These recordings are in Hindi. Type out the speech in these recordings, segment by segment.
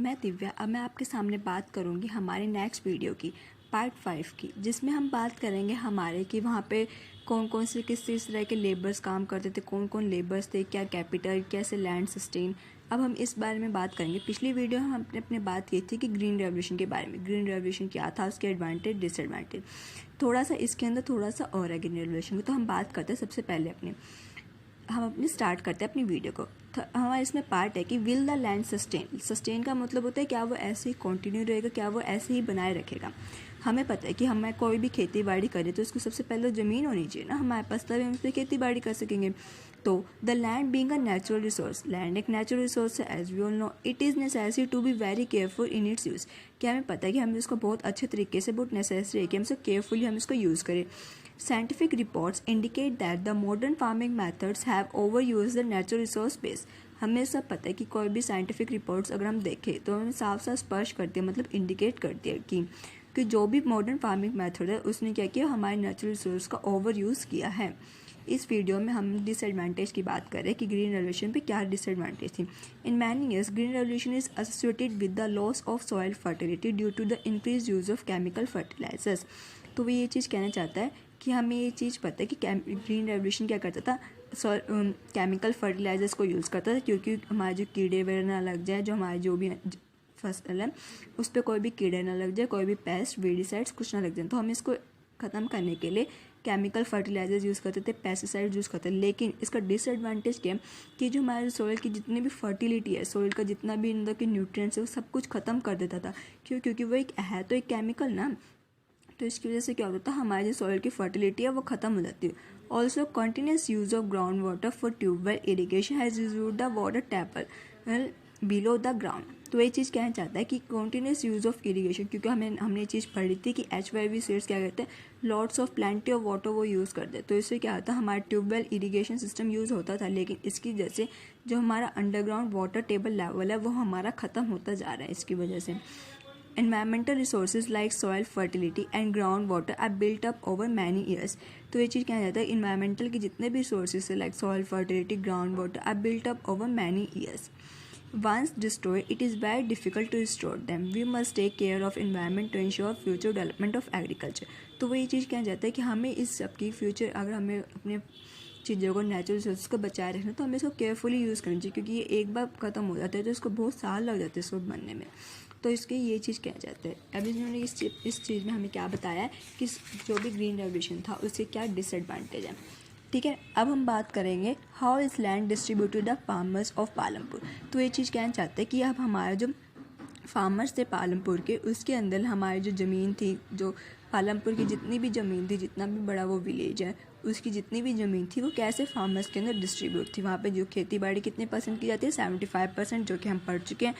मैं दिव्या। अब मैं आपके सामने बात करूंगी हमारे नेक्स्ट वीडियो की पार्ट 5 की, जिसमें हम बात करेंगे हमारे कि वहाँ पे कौन कौन से किस तरह के लेबर्स काम करते थे, कौन कौन लेबर्स थे, क्या कैपिटल, कैसे लैंड सस्टेन। अब हम इस बारे में बात करेंगे। पिछली वीडियो में हमने अपने बात की थी कि ग्रीन रेवोल्यूशन के बारे में, ग्रीन रेवोल्यूशन क्या था, उसके एडवांटेज डिसएडवांटेज, थोड़ा सा इसके अंदर थोड़ा सा और है ग्रीन रेवोल्यूशन को। तो हम बात करते हैं सबसे पहले हम अपनी स्टार्ट करते हैं अपनी वीडियो को। हमारा इसमें पार्ट है कि will the land sustain. Sustain का मतलब होता है क्या वो ऐसे ही कंटिन्यू रहेगा, क्या वो ऐसे ही बनाए रखेगा। हमें पता है कि हमें कोई भी खेती बाड़ी करें तो उसको सबसे पहले ज़मीन होनी चाहिए ना हमारे पास, तभी हम उस पर खेती बाड़ी कर सकेंगे। तो the land being a natural resource, land एक नेचुरल रिसोर्स है। As we all know it is necessary to be very careful in its use. क्या हमें पता है कि हमें इसको बहुत अच्छे तरीके से, बहुत नेसेसरी है कि हम इसको केयरफुली हम इसको यूज़ करें। Scientific reports indicate that the modern farming methods have overused the natural resource base. हमें सब पता है कि कोई भी साइंटिफिक रिपोर्ट्स अगर हम देखें तो हमें साफ साफ स्पष्ट करती है, मतलब इंडिकेट करती है कि जो भी मॉडर्न फार्मिंग मेथड है उसने क्या किया, हमारे नेचुरल रिसोर्स का ओवर यूज़ किया है। इस वीडियो में हम डिसएडवांटेज की बात करें कि ग्रीन रेवोल्यूशन पे क्या डिसएडवांटेज थी। In many years green revolution is associated with the loss of soil fertility due to the increase use of chemical fertilisers. तो वो ये चीज़ कहना चाहता है कि हमें ये चीज़ पता है कि ग्रीन रेवोल्यूशन क्या करता था, केमिकल फर्टिलाइजर्स को यूज़ करता था, क्योंकि हमारे जो कीड़े वगैरह ना लग जाए, जो हमारे जो भी फसल है उस पर कोई भी कीड़े ना लग जाए, कोई भी पेस्ट वेडिसाइड्स कुछ ना लग जाए। तो हम इसको ख़त्म करने के लिए केमिकल फर्टिलाइजर्स यूज़ करते थे, पेस्टिसाइड्स यूज़ करते थे। लेकिन इसका डिसएडवांटेज क्या है कि जो हमारे सॉइल की जितनी भी फर्टिलिटी है, सॉइल का जितना भी अंदर के न्यूट्रिएंट्स है, वो सब कुछ ख़त्म कर देता था। क्योंकि वो एक है तो एक केमिकल ना, तो इसकी वजह से क्या होता है, हमारी जो सॉइल की फर्टिलिटी है वो ख़त्म हो जाती है। Also continuous use of ground water for tubewell irrigation has reduced the water table below the ground. तो ये चीज़ कहना चाहता है कि कंटिन्यूस यूज ऑफ इरीगेशन, क्योंकि हमने ये चीज़ पढ़ी थी कि HYV सीड्स क्या कहते हैं, lots of plenty of water वो यूज़ करते हैं। तो इससे क्या होता है, हमारा ट्यूबवेल इरीगेशन सिस्टम यूज़ होता था, लेकिन इसकी वजह से जो हमारा अंडरग्राउंड वाटर टेबल लेवल है वो हमारा ख़त्म होता जा रहा है। इसकी वजह से environmental resources like soil fertility and groundwater are built up over many years। तो ये चीज़ कहना जाता है environmental के जितने भी sources है like soil fertility, groundwater are built up over many years। Once destroyed, it is very difficult to restore them। We must take care of environment to ensure future development of agriculture। तो वो ये चीज़ कहना जाता है कि हमें इस सब की फ्यूचर, अगर हमें अपने चीज़ों को, नेचुरल रिसोर्स को बचाए रखना, तो हमें इसको केयरफुली यूज़ करना चाहिए, क्योंकि ये एक बार ख़त्म हो जाता है तो इसको बहुत साल लग जाते हैं इसको बनने में। तो इसके ये चीज़ कहा जाता है। अभी इन्होंने इस चीज़ में हमें क्या बताया है कि जो भी ग्रीन रेवोल्यूशन था उसके क्या डिसएडवांटेज है। ठीक है, अब हम बात करेंगे how is land distributed the farmers of Palampur. तो ये चीज़ कहना चाहते हैं कि अब हमारा जो फार्मर्स थे पालमपुर के, उसके अंदर हमारी जो ज़मीन थी, जो पालमपुर की जितनी भी ज़मीन थी, जितना भी बड़ा वो विलेज है, उसकी जितनी भी ज़मीन थी वो कैसे फार्मर्स के अंदर डिस्ट्रीब्यूट थी। वहाँ पे जो खेती बाड़ी कितने परसेंट की जाती है, 75%, जो कि हम पढ़ चुके हैं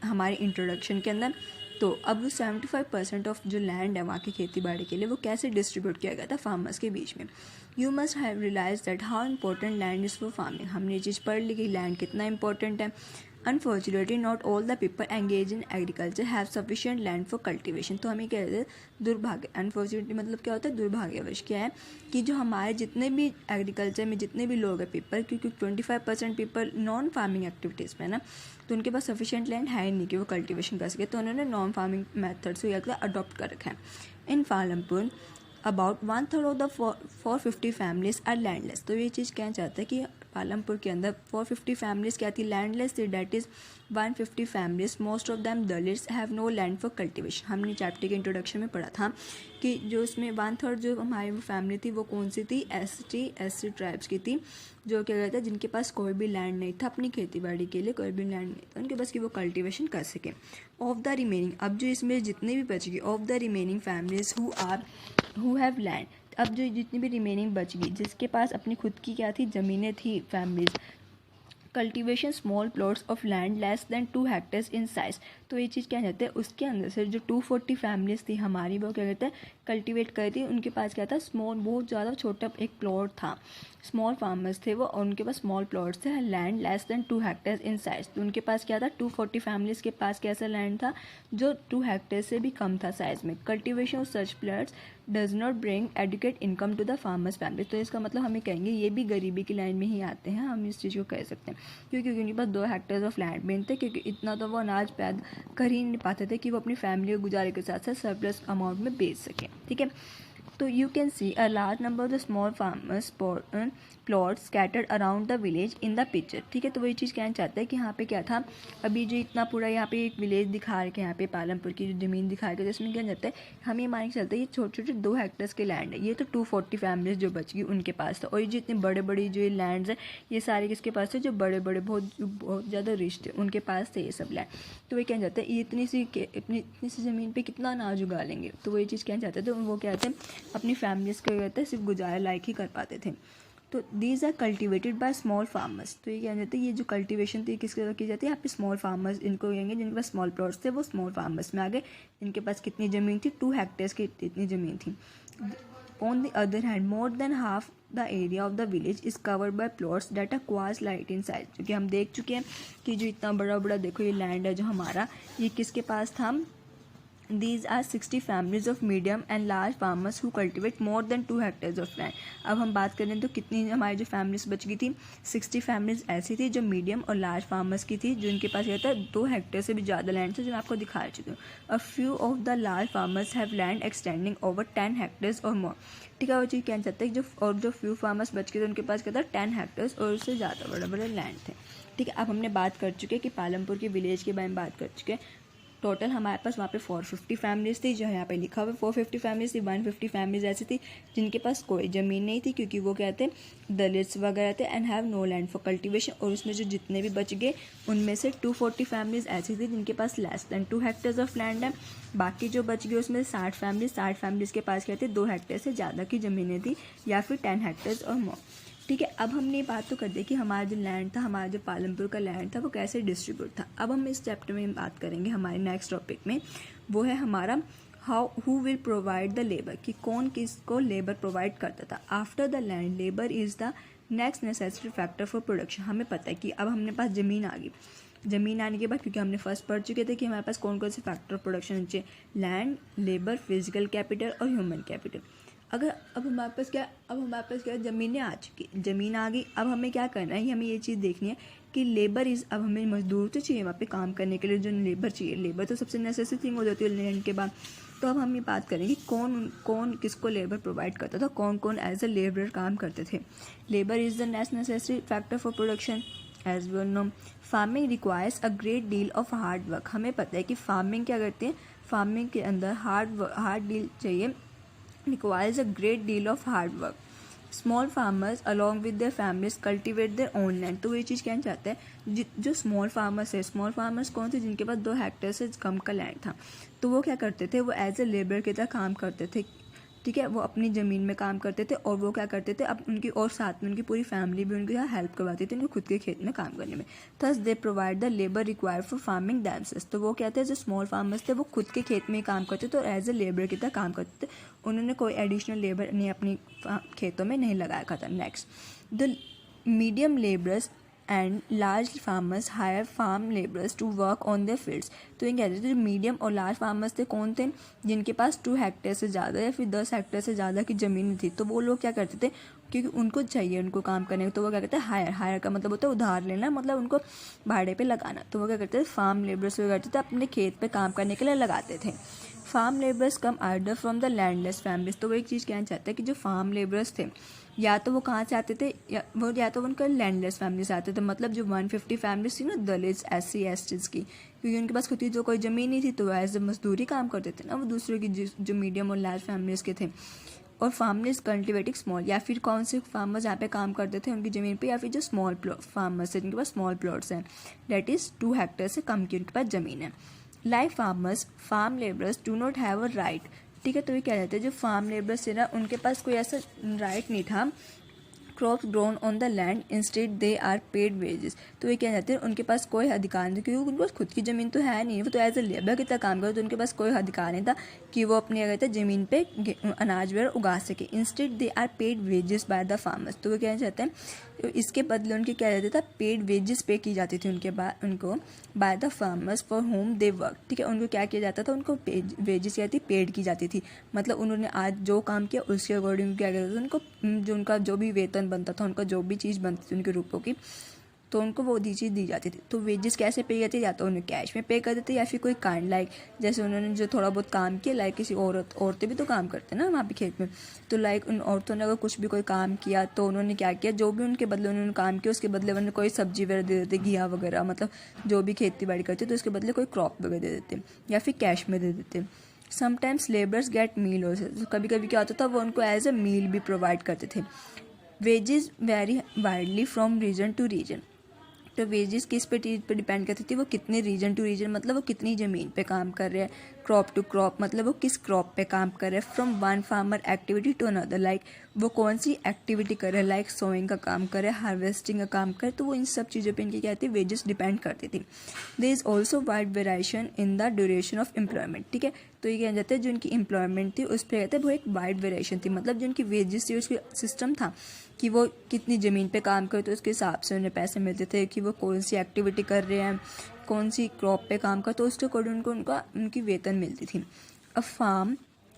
हमारे इंट्रोडक्शन के अंदर। तो अब वो 75% ऑफ जो लैंड है वहाँ की खेती बाड़ी के लिए वो कैसे डिस्ट्रीब्यूट किया गया था फार्मर्स के बीच में। You must have realise that how important land is for farming. हमने ये चीज़ पढ़ ली कि लैंड कितना इंपॉर्टेंट है। Unfortunately not all the people engage in agriculture have sufficient land for cultivation. तो हमें कहते हैं दुर्भाग्य, अनफॉर्चुनेटली मतलब क्या होता है, दुर्भाग्यवश क्या है कि जो हमारे जितने भी एग्रीकल्चर में जितने भी लोग हैं पीपल, क्योंकि 25% पीपल नॉन फार्मिंग एक्टिविटीज़ में ना, तो उनके पास सफिशिएंट लैंड है ही नहीं कि वो कल्टिवेशन कर सके, तो उन्होंने नॉन फार्मिंग मेथड्स को अडॉप्ट कर रखा है। In Palampur about 1/3 of the 450 families are landless. तो ये चीज़ कहना चाहता है कि पालमपुर के अंदर 450 फैमिलीज क्या थी, लैंडलेस थी। That is 150 families, most of them Dalits have no land for cultivation. हमने चैप्टर के इंट्रोडक्शन में पढ़ा था कि जो उसमें 1/3 जो हमारी वो फैमिली थी वो कौन सी थी, SC ट्राइब्स की थी, जो क्या कहता है जिनके पास कोई भी लैंड नहीं था अपनी खेती बाड़ी के लिए, कोई भी लैंड नहीं था उनके पास कि वो कल्टिवेशन कर सके। ऑफ द रिमेनिंग, अब जो इसमें जितने भी बच गए, of the remaining families who have land, अब जो जितनी भी रिमेनिंग बच गई जिसके पास अपनी खुद की क्या थी, ज़मीनें थी families, cultivation small plots of land less than 2 hectares in size. तो ये चीज़ क्या कहते हैं, उसके अंदर से जो 240 फैमिलीज थी हमारी, वो क्या कहते हैं कल्टीवेट करी थी। उनके पास क्या था, स्मॉल, बहुत ज़्यादा छोटा एक प्लॉट था, स्मॉल फार्मर्स थे वो, और उनके पास स्मॉल प्लॉट्स थे, land less than 2 hectare in size. तो उनके पास क्या था, 240 फैमिलीज़ के पास कैसा लैंड था जो 2 हेक्टेयर से भी कम था साइज में। Cultivation of such plots does not bring adequate income to the farmers family. तो इसका मतलब हमें कहेंगे ये भी गरीबी की लाइन में ही आते हैं, हम इस चीज़ को कह सकते हैं, क्योंकि उनके पास 2 हेक्टेयर ऑफ लैंड भी थे, क्योंकि इतना तो वो अनाज पैदा कर ही नहीं पाते थे कि वो अपनी फैमिली को गुजारे के साथ साथ सरप्लस अमाउंट में बेच सकें। ठीक है, तो you can see a large number of the small farmers plots scattered around the village in the picture. ठीक है, तो वही चीज़ कहना चाहता है कि यहाँ पे क्या था, अभी जो इतना पूरा यहाँ पे एक विलेज दिखा रखे, यहाँ पे पालमपुर की जो ज़मीन दिखा रखे, जिसमें क्या जाता है, हम ये मान के चलते हैं ये छोटे छोटे 2 हेक्टेयर्स के लैंड है। ये तो 240 फैमिलीज जो बच गई उनके पास था, और ये जो इतने बड़े बड़ी जो ये लैंड्स है, ये सारे किसके पास थे, जो बड़े बड़े बहुत ज़्यादा रिच थे उनके पास थे ये सब लैंड। तो वही कहना चाहते हैं ये इतनी सी ज़मीन पर कितना अनाज उगा लेंगे। तो वही चीज़ कहना चाहते थे, वो क्या कहते हैं अपनी फैमिलीज़ को कहते हैं सिर्फ गुजारा लायक ही कर पाते थे। तो these are cultivated by small farmers. तो ये क्या कहते हैं, ये जो कल्टिवेशन थी किसके की जाती है, यहाँ पे स्मॉल फार्मर्स इनको कहेंगे, जिनके पास स्मॉल प्लॉट्स थे वो स्मॉल फार्मर्स में आ गए। इनके पास कितनी ज़मीन थी, 2 हेक्टेयर्स की इतनी ज़मीन थी। On the other hand more than half the area of the village is covered by plots that are quite light in size. क्योंकि हम देख चुके हैं कि जो इतना बड़ा बड़ा देखो ये लैंड है जो हमारा, ये किसके पास था, These are 60 families of medium and large farmers who cultivate more than 2 hectares of land। अब हम बात करें तो कितनी हमारी जो फैमिलीज बच गई थी, 60 फैमिलीज ऐसी थी जो मीडियम और लार्ज फार्मर्स की थी, जो इनके पास क्या था 2 हेक्टेयर से भी ज़्यादा लैंड था, जो मैं आपको दिखा चुकी हूँ। A few of the large farmers have land extending over 10 hectares और मोर। ठीक है, वो चीज़ कहना चाहते हैं जो फ्यू फार्मर्स बच गए थे उनके पास क्या था 10 हेक्टेयर्स और उससे ज़्यादा बड़े बड़े लैंड थे। ठीक है, अब हमने बात कर चुके हैं कि पालमपुर के विलेज के बारे में बात कर चुके हैं। टोटल हमारे पास वहाँ पे 450 फैमिलीज़ थी, जो यहाँ पे लिखा हुआ 450 फैमिलीज़ थी। 150 फैमिलीज़ ऐसी थी जिनके पास कोई ज़मीन नहीं थी, क्योंकि वो कहते हैं दलित्स वगैरह थे, and have no land for cultivation. और उसमें जो जितने भी बच गए उनमें से 240 फैमिलीज़ ऐसी थी जिनके पास less than 2 hectares of land है। बाकी जो बच गए उसमें 60 फैमिलीज़ के पास कहते हैं 2 हेक्टेयर से ज़्यादा की ज़मीनें थी, या फिर 10 हेक्टेयर्स और मोर। ठीक है, अब हमने ये बात तो कर दी कि हमारा जो लैंड था, हमारा जो पालमपुर का लैंड था वो कैसे डिस्ट्रीब्यूट था। अब हम इस चैप्टर में बात करेंगे हमारे नेक्स्ट टॉपिक में, वो है हमारा who will provide the labour, कि कौन किसको लेबर प्रोवाइड करता था। After the land labour is the next necessary factor for production. हमें पता है कि अब हमने पास ज़मीन आ गई, ज़मीन आने के बाद क्योंकि हमने फर्स्ट पढ़ चुके थे कि हमारे पास कौन कौन से फैक्टर ऑफ प्रोडक्शन चाहिए, लैंड, लेबर, फिजिकल कैपिटल और ह्यूमन कैपिटल। अगर अब हमारे पास क्या ज़मीनें आ चुकी, ज़मीन आ गई, अब हमें क्या करना है, हमें ये चीज़ देखनी है कि लेबर इज़, अब हमें मजदूर तो चाहिए वहाँ पे काम करने के लिए, जो लेबर चाहिए, लेबर तो सबसे नेसेसरी थिंग हो जाती है लैंड के बाद। तो अब हम ये बात करेंगे कौन किसको लेबर प्रोवाइड करता था, कौन कौन एज अ लेबरर काम करते थे। Labour is the next necessary factor for production as well know. Farming requires a great deal of hard work. हमें पता है कि फार्मिंग क्या करती है, फार्मिंग के अंदर हार्ड डील चाहिए, requires a great deal of hard work. Small farmers along with their families cultivate their own land। तो ये चीज़ कहना चाहते हैं जो स्मॉल फार्मर्स है, स्मॉल फार्मर्स कौन थे, जिनके पास 2 हेक्टेयर से कम का लैंड था, तो वो क्या करते थे, वो एज ए लेबर की तरह काम करते थे। ठीक है, वो अपनी ज़मीन में काम करते थे, और वो क्या करते थे अब उनकी और साथ में उनकी पूरी फैमिली भी उनके साथ हेल्प करवाती थी उनको खुद के खेत में काम करने में। Thus they provide the labour required for farming themselves. तो वो क्या थे, जो स्मॉल फार्मर्स थे वो खुद के खेत में काम करते थे और एज ए लेबर की तरह काम करते थे, उन्होंने कोई एडिशनल लेबर नहीं अपनी खेतों में नहीं लगाया था। Next, the medium labourers and large farmers hire farm labourers to work on their fields. तो ये कहते थे जो मीडियम और लार्ज फार्मर्स थे कौन थे, जिनके पास 2 हेक्टेयर से ज़्यादा या फिर 10 हेक्टेयर से ज़्यादा की ज़मीन थी। तो वो लोग क्या करते थे, क्योंकि उनको चाहिए उनको काम करने को, तो वो क्या करते हैं हायर का मतलब होता है उधार लेना, मतलब उनको भाड़े पे लगाना। तो वो क्या करते थे, फार्म लेबरर्स वो करते थे अपने खेत पे काम करने के लिए लगाते थे। Farm labourers come either from the landless families. तो वो एक चीज़ कहना चाहते हैं कि जो फार्म लेबरर्स थे या तो वो कहाँ से आते थे, या तो उनका लैंडलेस फैमिली से आते थे, मतलब जो 150 फैमिलीज थी ना दलित्स SC STs की, क्योंकि उनके पास खुद की जो कोई ज़मीन नहीं थी तो वो एज ए मजदूरी काम करते थे ना, वो दूसरे की जो मीडियम और लार्ज फैमिलीज के थे। और फार्मर्स कल्टिवेटिंग स्मॉल, या फिर कौन से फार्मर्स यहाँ पे काम करते थे उनकी ज़मीन पे, या फिर जो स्मॉल फार्मर्स है जिनके पास स्मॉल प्लॉट्स हैं, डेट इज़ 2 हेक्टेयर से कम की उनके पास ज़मीन है। Like farmers farm labourers do not have a right. ठीक है, तो ये क्या कहते हैं, जो फार्म लेबरर्स थे ना उनके पास कोई ऐसा राइट नहीं था crops grown on the land instead they are paid wages. तो ये क्या जाते हैं, उनके पास कोई अधिकार नहीं, क्योंकि उनके पास खुद की ज़मीन तो है नहीं, वो तो एज ए लेबर की तरह काम करते, तो उनके पास कोई अधिकार नहीं था कि वो अपनी कहते हैं ज़मीन पे अनाज वगैरह उगा सके। Instead they are paid wages by the farmers. तो वो क्या चाहते हैं, तो इसके बदले उनके क्या जाता था, पेड वेजेस पे की जाती थी उनको bye the farmers for home they work. ठीक है, उनको क्या किया जाता था, उनको वेजेस क्या थी, पेड की जाती थी। मतलब उन्होंने आज जो काम किया उसके अकॉर्डिंग क्या करता था, उनको जो उनका जो भी वेतन बनता था, उनका जो भी चीज़ बनती थी उनके रुपयों की, तो उनको वो चीज़ दी जाती थी। तो वेजेस कैसे पे करते, या तो उन्हें कैश में पे कर देते या फिर कोई काइंड लाइक जैसे उन्होंने जो थोड़ा बहुत काम किया, लाइक किसी औरतें भी तो काम करते हैं ना वहाँ पे खेत में, तो लाइक उन औरतों ने अगर कुछ भी कोई काम किया तो उन्होंने क्या किया, जो भी उनके बदले उन्होंने काम किया उसके बदले उन्होंने कोई सब्जी वगैरह दे देते, घिया वगैरह, मतलब जो भी खेती बाड़ी करते तो उसके बदले कोई क्रॉप वगैरह दे देते या फिर कैश में दे देते। समटाइम्स लेबर्स गेट मील ऑल्सो, तो कभी कभी क्या होता था, वो उनको एज ए मील भी प्रोवाइड करते थे। Wages vary widely from region to region. तो वेजेस किस पे डिपेंड करती थी, वो कितने रीजन टू रीजन, मतलब वो कितनी ज़मीन पे काम कर रहे हैं, क्रॉप टू क्रॉप मतलब वो किस क्रॉप पे काम कर रहे हैं, from one farmer activity to another, like वो कौन सी एक्टिविटी कर रहे हैं, लाइक सोइंग का काम कर रहे हैं, हार्वेस्टिंग का काम कर रहे, तो वो इन सब चीज़ों पे इनकी क्या थी, वेजेस डिपेंड करती थी। There is also wide variation in the duration of employment. ठीक है, तो ये क्या जाता है, जो उनकी एम्प्लॉयमेंट थी उस पर कहते हैं वो एक वाइड वेरिएशन थी, मतलब जो उनकी वेजेस थी उसके सिस्टम था कि वो कितनी ज़मीन पे काम करते उसके हिसाब से उन्हें पैसे मिलते थे, कि वो कौन सी एक्टिविटी कर रहे हैं, कौन सी क्रॉप पे काम कर, तो उसके अकॉर्डिंग उनकी वेतन मिलती थी। A farm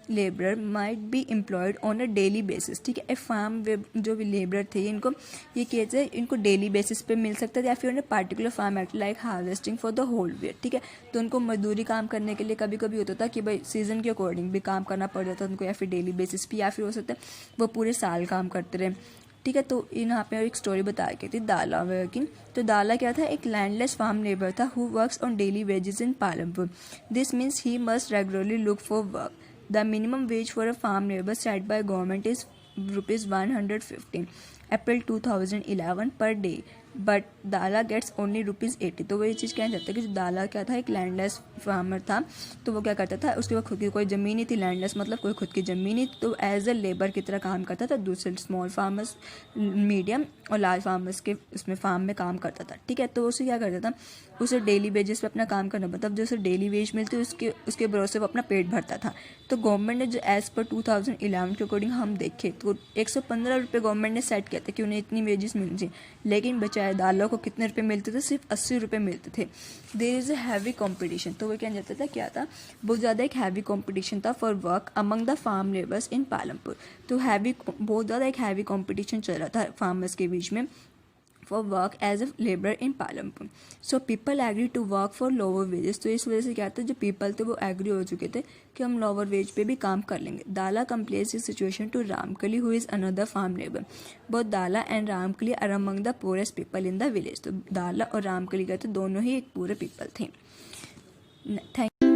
labourer might be employed on a daily basis. ठीक है, ए फार्म जो भी लेबरर थे इनको ये कहते हैं, इनको डेली बेसिस पे मिल सकता था या फिर उन्हें particular farm act like harvesting for the whole year. ठीक है, तो उनको मजदूरी काम करने के लिए कभी कभी होता था कि भाई सीज़न के अकॉर्डिंग भी काम करना पड़ जाता था उनको, या फिर डेली बेसिस पे, या फिर हो सकता है वो पूरे साल काम करते रहे। ठीक है, तो यहाँ पे एक स्टोरी बता के थी दाला वर्किंग। तो दाला क्या था, एक लैंडलेस फार्म लेबर था who works on daily wages in Palampur. This means he must regularly look for work. The minimum wage for a farm labour set by government is ₹115 April 2011 per day, but Dala gets only ₹80। तो वो ये चीज़ कहना चाहता है कि जो दाला क्या था, एक लैंडलेस फार्मर था, तो वो क्या करता था, उसके पास खुद की कोई ज़मीन नहीं थी, लैंडलेस मतलब कोई खुद की ज़मीन नहीं, तो एज ए लेबर की तरह काम करता था, दूसरे स्मॉल फार्मर्स, मीडियम और लार्ज फार्मर्स के उसमें फार्म में काम करता था। ठीक है, तो उसे क्या करता था, उसे डेली वेजेस पे अपना काम करना, मतलब जो उसे डेली वेज मिलती उसके भरोसे वो अपना पेट भरता था। तो गवर्नमेंट ने जो एज़ पर 2011 के अकॉर्डिंग हम देखें तो ₹115 गवर्नमेंट ने सेट किया था कि उन्हें इतनी वेजेस मिलनी चाहिए, लेकिन बचाए दालों को कितने रुपए मिलते थे, सिर्फ ₹80 मिलते थे। There is a heavy competition. तो वो क्या जाता था, क्या था, बहुत ज़्यादा एक हैवी कॉम्पिटिशन था for work among the farm labours in Palampur. तो बहुत ज़्यादा एक हैवी कॉम्पिटिशन चल रहा था फार्मर्स के बीच में for work as a laborer in Palampur. So people agree to work for lower wages. तो इस वजह से क्या था, जो people थे वो एग्री हो चुके थे कि हम लोअर वेज पे भी काम कर लेंगे। दाला complains his situation to Ramkali who is another farm labor. Both Dala and Ramkali are among the poorest people in the village. तो दाला और रामकली क्या थे, दोनों ही एक पूरे people थे। थैंक